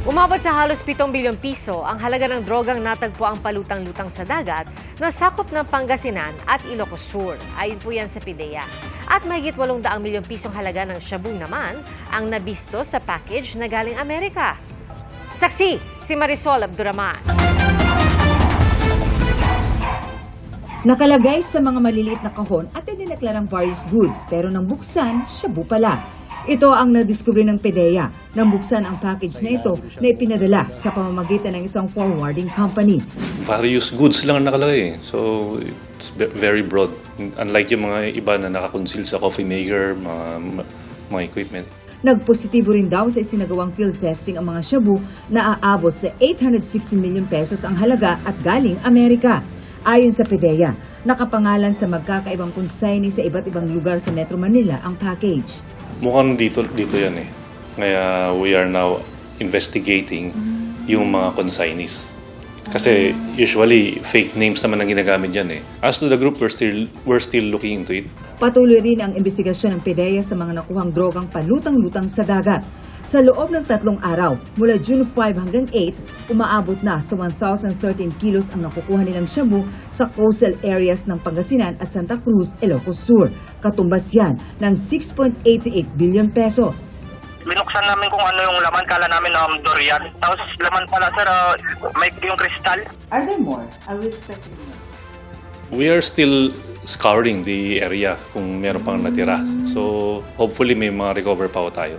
Umabot sa halos 7 bilyong piso ang halaga ng drogang natagpo ang palutang-lutang sa dagat na sakop ng Pangasinan at Ilocos Sur. Ayon po yan sa PIDEA. At mahigit 800 milyong pisong halaga ng shabu naman ang nabisto sa package na galing Amerika. Saksi, si Marisol Abduraman. Nakalagay sa mga maliliit na kahon at idineklarang various goods pero nang buksan, shabu pala. Ito ang nadiskubre ng PIDEA nang buksan ang package na ito na ipinadala sa pamamagitan ng isang forwarding company. Various goods lang ang nakalagay. So, it's very broad. Unlike yung mga iba na nakakonceal sa coffee maker, mga equipment. Nagpositibo rin daw sa isinagawang field testing ang mga shabu na aabot sa 860 milyon pesos ang halaga at galing Amerika. Ayon sa PIDEA, nakapangalan sa magkakaibang consignee sa iba't ibang lugar sa Metro Manila ang package. Mukhang dito yan eh. Kaya we are now investigating yung mga consignees. Kasi usually fake names naman ang ginagamit dyan eh. As to the group, we're still looking into it. Patuloy rin ang investigasyon ng PIDEA sa mga nakuhang drogang palutang-lutang sa dagat. Sa loob ng 3 araw, mula June 5 hanggang 8, umaabot na sa 1,013 kilos ang nakukuha nilang shabu sa coastal areas ng Pangasinan at Santa Cruz, Ilocos Sur. Katumbas yan ng 6.88 billion pesos. Binuksan namin kung ano yung laman, kala namin durian. Tapos laman pala sir, may yung kristal. Are there more? Are we expecting more? We are still scouring the area kung meron pang natira. So hopefully may mga recover pa tayo.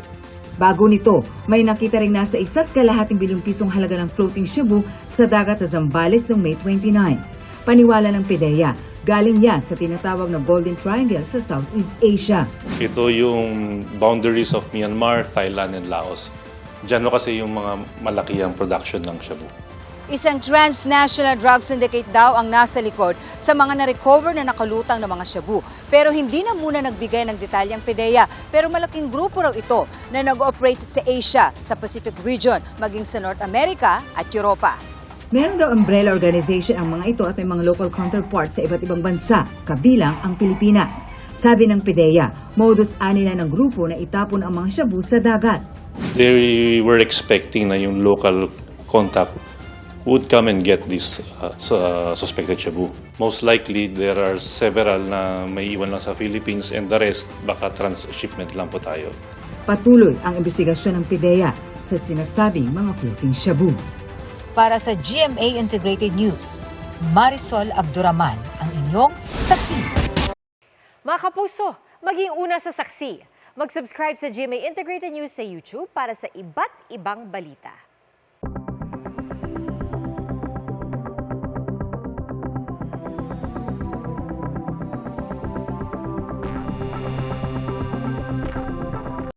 Bago nito, may nakita rin nasa 1.2 bilyong pisong halaga ng floating shabu sa dagat sa Zambales noong May 29. Paniwala ng PIDEA, galing yan sa tinatawag na Golden Triangle sa Southeast Asia. Ito yung boundaries of Myanmar, Thailand, and Laos. Diyan kasi yung mga malaki ang production ng shabu. Isang transnational drug syndicate daw ang nasa likod sa mga na-recover na nakalutang na mga shabu. Pero hindi na muna nagbigay ng detalyang PIDEA. Pero malaking grupo raw ito na nag-ooperate sa Asia, sa Pacific region, maging sa North America at Europa. Meron daw umbrella organization ang mga ito at may mga local counterparts sa iba't ibang bansa, kabilang ang Pilipinas. Sabi ng PIDEA, modus anila ng grupo na itapon ang mga shabu sa dagat. They were expecting na yung local contact would come and get this suspected shabu. Most likely, there are several na may iwan lang sa Philippines and the rest, baka transshipment lang po tayo. Patuloy ang investigasyon ng PIDEA sa sinasabing mga floating shabu. Para sa GMA Integrated News, Marisol Abduraman, ang inyong saksi. Mga kapuso, maging una sa saksi. Mag-subscribe sa GMA Integrated News sa YouTube para sa iba't ibang balita.